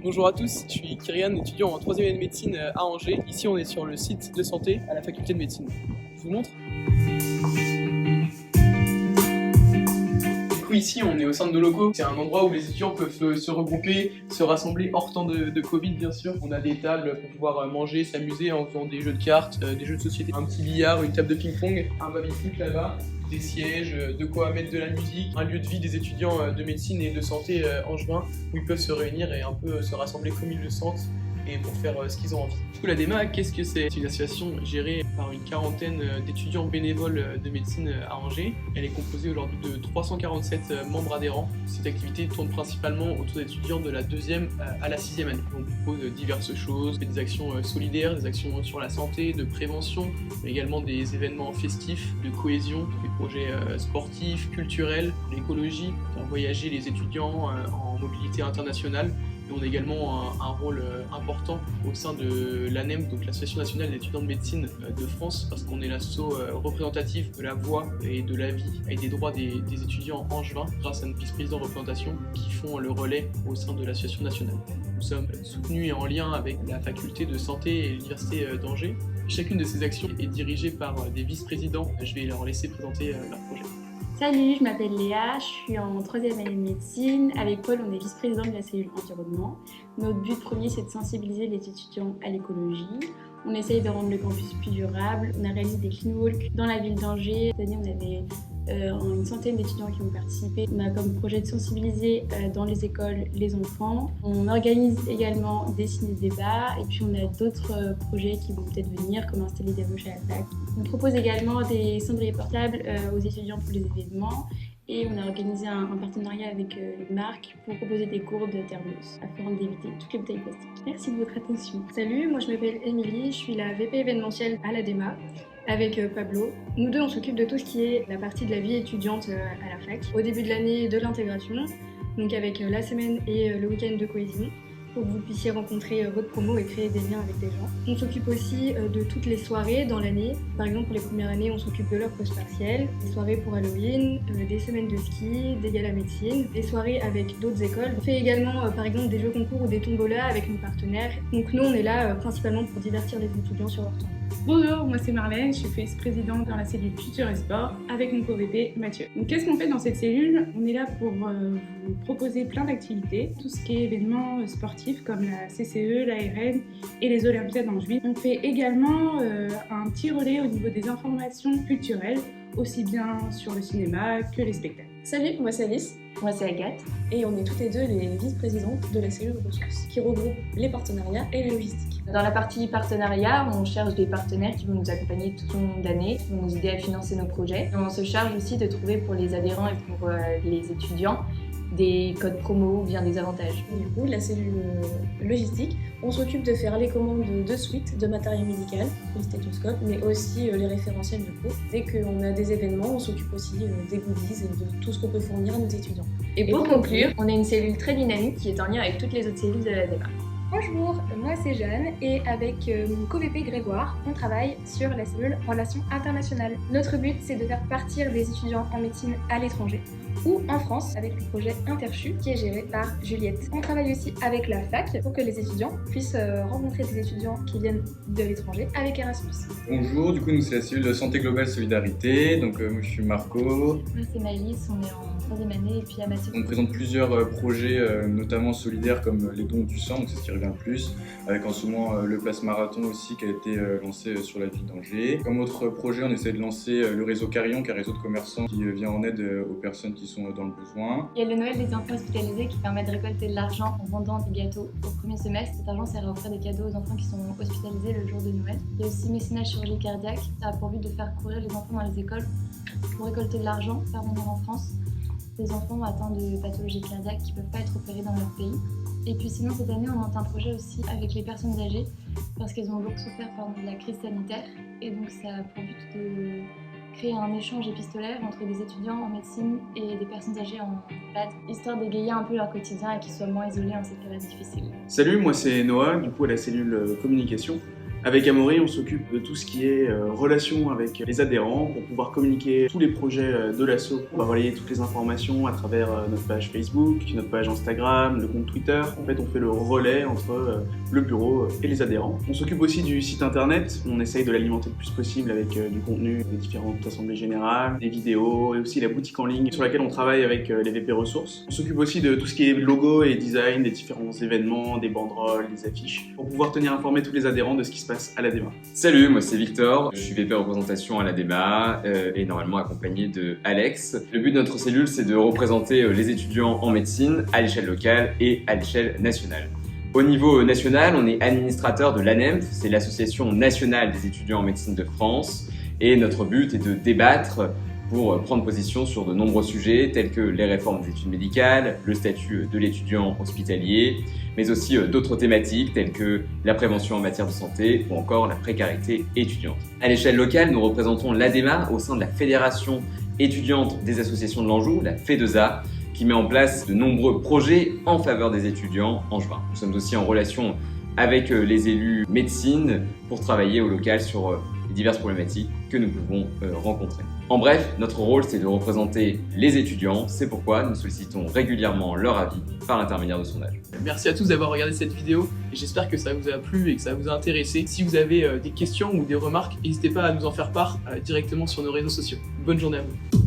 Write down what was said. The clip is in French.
Bonjour à tous, je suis Kyrian, étudiant en 3e année de médecine à Angers. Ici on est sur le site de santé à la faculté de médecine. Je vous montre. Du coup ici on est au sein de nos locaux. C'est un endroit où les étudiants peuvent se regrouper, se rassembler hors temps de Covid bien sûr. On a des tables pour pouvoir manger, s'amuser en faisant des jeux de cartes, des jeux de société, un petit billard, une table de ping-pong, un baby-foot là-bas, des sièges, de quoi mettre de la musique, un lieu de vie des étudiants de médecine et de santé angevin où ils peuvent se réunir et un peu se rassembler comme ils le sentent et pour faire ce qu'ils ont envie. Du coup la DEMA, qu'est-ce que c'est? C'est une association gérée par une quarantaine d'étudiants bénévoles de médecine à Angers. Elle est composée aujourd'hui de 347 membres adhérents. Cette activité tourne principalement autour d'étudiants de la 2e à la 6e année. On propose diverses choses, des actions solidaires, des actions sur la santé, de prévention, mais également des événements festifs, de cohésion, des projets sportifs, culturels, l'écologie, faire voyager les étudiants en mobilité internationale. Et on a également un rôle important au sein de l'ANEM, donc l'Association nationale d'étudiants de médecine de France, parce qu'on est l'asso représentatif de la voix et de la vie et des droits des étudiants angevins, grâce à notre vice-président de représentation qui font le relais au sein de l'Association nationale. Nous sommes soutenus et en lien avec la faculté de santé et l'université d'Angers. Chacune de ces actions est dirigée par des vice-présidents. Je vais leur laisser présenter leur projet. Salut, je m'appelle Léa, je suis en 3e année de médecine. Avec Paul, on est vice-président de la cellule environnement. Notre but premier, c'est de sensibiliser les étudiants à l'écologie. On essaye de rendre le campus plus durable. On a réalisé des clean walks dans la ville d'Angers. Cette année, on avait une centaine d'étudiants qui ont participé. On a comme projet de sensibiliser dans les écoles les enfants. On organise également des ciné-débats et puis on a d'autres projets qui vont peut-être venir, comme installer des ruches à la fac. On propose également des cendriers portables aux étudiants pour les événements. Et on a organisé un partenariat avec une marque pour proposer des gourdes thermos afin d'éviter toutes les bouteilles plastiques. Merci de votre attention. Salut, moi je m'appelle Émilie, je suis la VP événementielle à la DEMA avec Pablo. Nous deux on s'occupe de tout ce qui est la partie de la vie étudiante à la fac. Au début de l'année de l'intégration, donc avec la semaine et le week-end de cohésion, pour que vous puissiez rencontrer votre promo et créer des liens avec des gens. On s'occupe aussi de toutes les soirées dans l'année. Par exemple, pour les premières années, on s'occupe de leur post-partiel, des soirées pour Halloween, des semaines de ski, des galas médecine, des soirées avec d'autres écoles. On fait également, par exemple, des jeux concours ou des tombolas avec nos partenaires. Donc nous, on est là principalement pour divertir les étudiants sur leur temps. Bonjour, moi c'est Marlène, je suis vice-présidente dans la cellule Culture et Sport avec mon co-VP Mathieu. Donc qu'est-ce qu'on fait dans cette cellule? On est là pour vous proposer plein d'activités, tout ce qui est événements sportifs comme la CCE, l'ARN et les Olympiades en juillet. On fait également un petit relais au niveau des informations culturelles, aussi bien sur le cinéma que les spectacles. Salut, moi c'est Alice. Moi c'est Agathe. Et on est toutes les deux les vice-présidentes de la cellule ressources, qui regroupe les partenariats et les logistiques. Dans la partie partenariat, on cherche des partenaires qui vont nous accompagner tout au long de l'année, qui vont nous aider à financer nos projets. Et on se charge aussi de trouver pour les adhérents et pour les étudiants des codes promo ou bien des avantages. Et du coup, la cellule logistique, on s'occupe de faire les commandes de suites de matériel médical, les stéthoscopes, mais aussi les référentiels de cours. Dès qu'on a des événements, on s'occupe aussi des goodies et de tout ce qu'on peut fournir à nos étudiants. Et pour conclure, on est une cellule très dynamique qui est en lien avec toutes les autres cellules de la DEMA. Bonjour, moi c'est Jeanne et avec mon co-VP Grégoire, on travaille sur la cellule Relations internationales. Notre but c'est de faire partir des étudiants en médecine à l'étranger ou en France avec le projet Interchu qui est géré par Juliette. On travaille aussi avec la fac pour que les étudiants puissent rencontrer des étudiants qui viennent de l'étranger avec Erasmus. Bonjour, du coup nous c'est la cellule de Santé Globale Solidarité, donc moi je suis Marco. Moi c'est Maëlys, on est en 3e année et puis à Mathieu. On présente plusieurs projets notamment solidaires comme les dons du sang, donc c'est ce qui revient le plus, avec en ce moment le Place Marathon aussi qui a été lancé sur la ville d'Angers. Comme autre projet, on essaie de lancer le réseau Carillon, qui est un réseau de commerçants qui vient en aide aux personnes qui sont dans le besoin. Il y a le Noël des enfants hospitalisés qui permet de récolter de l'argent en vendant des gâteaux au premier semestre. Cet argent sert à offrir des cadeaux aux enfants qui sont hospitalisés le jour de Noël. Il y a aussi mécénat chirurgie cardiaque, ça a pour but de faire courir les enfants dans les écoles pour récolter de l'argent, faire venir en France des enfants atteints de pathologies cardiaques qui ne peuvent pas être opérés dans leur pays. Et puis sinon cette année on monte un projet aussi avec les personnes âgées parce qu'elles ont beaucoup souffert de la crise sanitaire et donc ça a pour but de créer un échange épistolaire entre des étudiants en médecine et des personnes âgées en EHPAD, histoire d'égayer un peu leur quotidien et qu'ils soient moins isolés en cette période difficile. Salut, moi c'est Noah, du coup à la cellule communication. Avec Amaury, on s'occupe de tout ce qui est relation avec les adhérents pour pouvoir communiquer tous les projets de l'asso. On va relayer toutes les informations à travers notre page Facebook, notre page Instagram, le compte Twitter. En fait, on fait le relais entre le bureau et les adhérents. On s'occupe aussi du site internet. On essaye de l'alimenter le plus possible avec du contenu, des différentes assemblées générales, des vidéos et aussi la boutique en ligne sur laquelle on travaille avec les VP ressources. On s'occupe aussi de tout ce qui est logo et design, des différents événements, des banderoles, des affiches, pour pouvoir tenir informés tous les adhérents de ce qui se passe à l'ADEMA. Salut, moi c'est Victor, je suis VP représentation à l'ADEMA et normalement accompagné de Alex. Le but de notre cellule, c'est de représenter les étudiants en médecine à l'échelle locale et à l'échelle nationale. Au niveau national, on est administrateur de l'ANEMF, c'est l'Association nationale des étudiants en médecine de France, et notre but est de débattre pour prendre position sur de nombreux sujets tels que les réformes des études médicales, le statut de l'étudiant hospitalier, mais aussi d'autres thématiques telles que la prévention en matière de santé ou encore la précarité étudiante. À l'échelle locale, nous représentons l'ADEMA au sein de la Fédération étudiante des associations de l'Anjou, la FEDESA, qui met en place de nombreux projets en faveur des étudiants angevins. Nous sommes aussi en relation avec les élus médecine pour travailler au local sur les diverses problématiques que nous pouvons rencontrer. En bref, notre rôle, c'est de représenter les étudiants. C'est pourquoi nous sollicitons régulièrement leur avis par l'intermédiaire de sondages. Merci à tous d'avoir regardé cette vidéo et j'espère que ça vous a plu et que ça vous a intéressé. Si vous avez des questions ou des remarques, n'hésitez pas à nous en faire part directement sur nos réseaux sociaux. Bonne journée à vous.